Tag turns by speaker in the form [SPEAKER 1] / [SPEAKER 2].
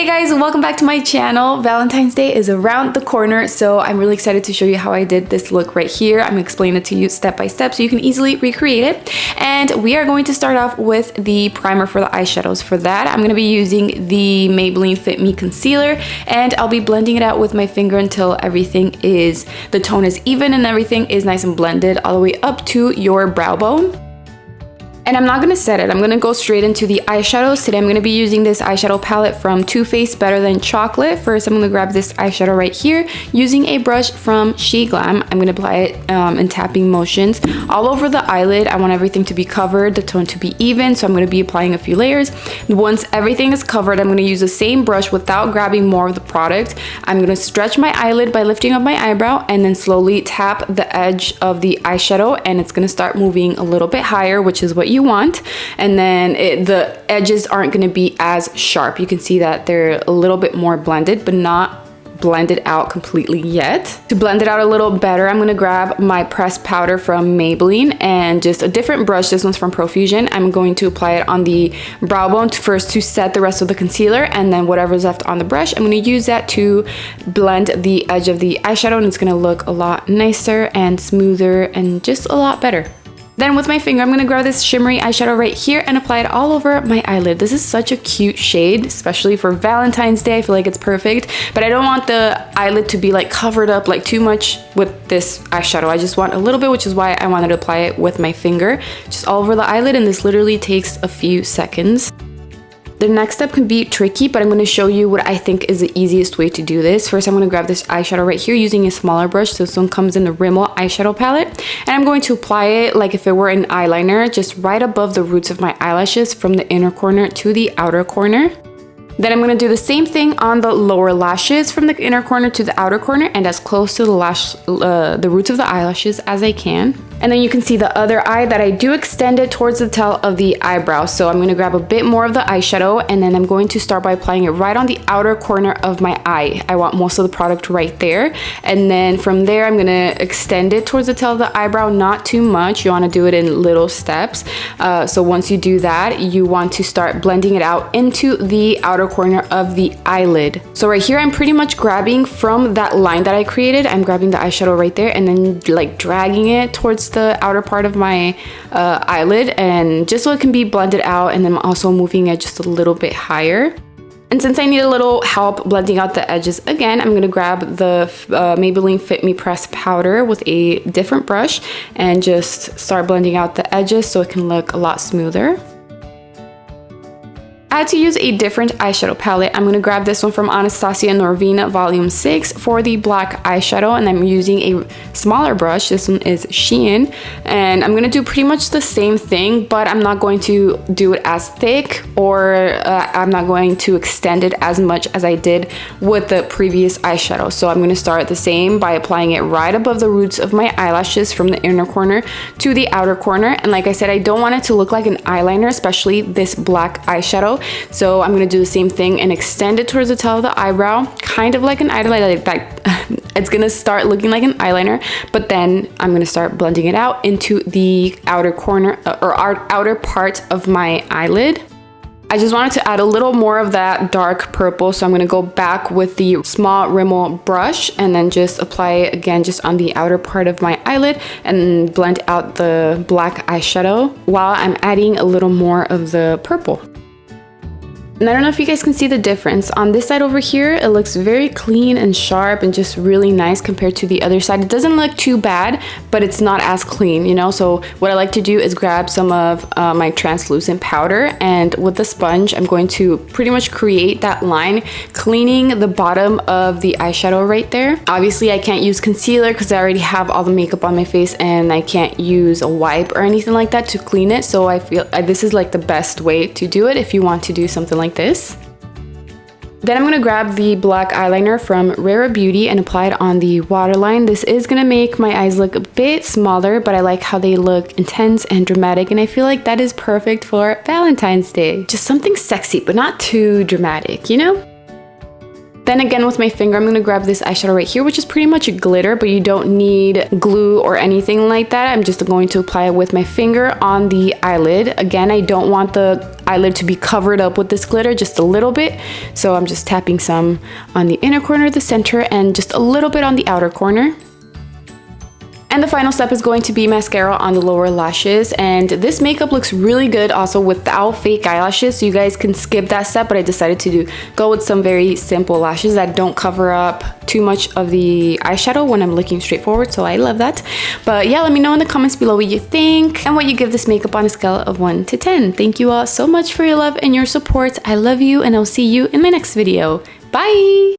[SPEAKER 1] Hey guys, welcome back to my channel. Valentine's Day is around the corner, so I'm really excited to show you how I did this look right here. I'm explaining it to you step by step so you can easily recreate it. And we are going to start off with the primer for the eyeshadows. For that, I'm going to be using the Maybelline Fit Me Concealer, and I'll be blending it out with my finger until the tone is even and everything is nice and blended all the way up to your brow bone. And I'm not going to set it, I'm going to go straight into the eyeshadows. Today I'm going to be using this eyeshadow palette from Too Faced Better Than Chocolate. First I'm going to grab this eyeshadow right here using a brush from She Glam. I'm going to apply it in tapping motions all over the eyelid. I want everything to be covered, the tone to be even, so I'm going to be applying a few layers. Once everything is covered, I'm going to use the same brush without grabbing more of the product. I'm going to stretch my eyelid by lifting up my eyebrow and then slowly tap the edge of the eyeshadow, and it's going to start moving a little bit higher, which is what you want. And then the edges aren't going to be as sharp. You can see that they're a little bit more blended, but not blended out completely yet. To blend it out a little better, I'm going to grab my pressed powder from Maybelline and just a different brush. This one's from Profusion. I'm going to apply it on the brow bone first to set the rest of the concealer, and then whatever's left on the brush, I'm going to use that to blend the edge of the eyeshadow, and it's going to look a lot nicer and smoother and just a lot better. Then with my finger, I'm going to grab this shimmery eyeshadow right here and apply it all over my eyelid. This is such a cute shade, especially for Valentine's Day. I feel like it's perfect, but I don't want the eyelid to be like covered up like too much with this eyeshadow. I just want a little bit, which is why I wanted to apply it with my finger, just all over the eyelid, and this literally takes a few seconds. The next step can be tricky, but I'm going to show you what I think is the easiest way to do this. First, I'm going to grab this eyeshadow right here using a smaller brush. So this one comes in the Rimmel eyeshadow palette, and I'm going to apply it like if it were an eyeliner, just right above the roots of my eyelashes from the inner corner to the outer corner. Then I'm going to do the same thing on the lower lashes from the inner corner to the outer corner and as close to the roots of the eyelashes as I can. And then you can see the other eye that I do extend it towards the tail of the eyebrow. So I'm going to grab a bit more of the eyeshadow, and then I'm going to start by applying it right on the outer corner of my eye. I want most of the product right there. And then from there, I'm going to extend it towards the tail of the eyebrow, not too much. You want to do it in little steps. So once you do that, you want to start blending it out into the outer corner of the eyelid. So right here, I'm pretty much grabbing from that line that I created. I'm grabbing the eyeshadow right there and then like dragging it towards the outer part of my eyelid, and just so it can be blended out, and then also moving it just a little bit higher. And since I need a little help blending out the edges again, I'm going to grab the Maybelline Fit Me Pressed Powder with a different brush and just start blending out the edges so it can look a lot smoother. I had to use a different eyeshadow palette. I'm going to grab this one from Anastasia Norvina Volume 6 for the black eyeshadow, and I'm using a smaller brush. This one is Shein, and I'm going to do pretty much the same thing, but I'm not going to do it as thick, or I'm not going to extend it as much as I did with the previous eyeshadow. So I'm going to start the same by applying it right above the roots of my eyelashes from the inner corner to the outer corner. And like I said, I don't want it to look like an eyeliner, especially this black eyeshadow. So I'm going to do the same thing and extend it towards the tail of the eyebrow, kind of like an eyeliner, like that. It's going to start looking like an eyeliner, but then I'm going to start blending it out into the outer corner or outer part of my eyelid. I just wanted to add a little more of that dark purple, so I'm going to go back with the small Rimmel brush and then just apply it again just on the outer part of my eyelid and blend out the black eyeshadow while I'm adding a little more of the purple. And I don't know if you guys can see the difference. On this side over here, it looks very clean and sharp and just really nice compared to the other side. It doesn't look too bad, but it's not as clean, you know? So what I like to do is grab some of my translucent powder, and with the sponge, I'm going to pretty much create that line, cleaning the bottom of the eyeshadow right there. Obviously, I can't use concealer because I already have all the makeup on my face, and I can't use a wipe or anything like that to clean it. So I feel this is like the best way to do it if you want to do something like this. Then I'm going to grab the black eyeliner from Rare Beauty and apply it on the waterline. This is going to make my eyes look a bit smaller, but I like how they look intense and dramatic, and I feel like that is perfect for Valentine's Day. Just something sexy, but not too dramatic, you know? Then again with my finger, I'm gonna grab this eyeshadow right here, which is pretty much a glitter, but you don't need glue or anything like that. I'm just going to apply it with my finger on the eyelid. Again, I don't want the eyelid to be covered up with this glitter, just a little bit. So I'm just tapping some on the inner corner, the center, and just a little bit on the outer corner. And the final step is going to be mascara on the lower lashes. And this makeup looks really good also without fake eyelashes. So you guys can skip that step, but I decided to go with some very simple lashes that don't cover up too much of the eyeshadow when I'm looking straight forward. So I love that. But yeah, let me know in the comments below what you think and what you give this makeup on a scale of 1 to 10. Thank you all so much for your love and your support. I love you, and I'll see you in my next video. Bye!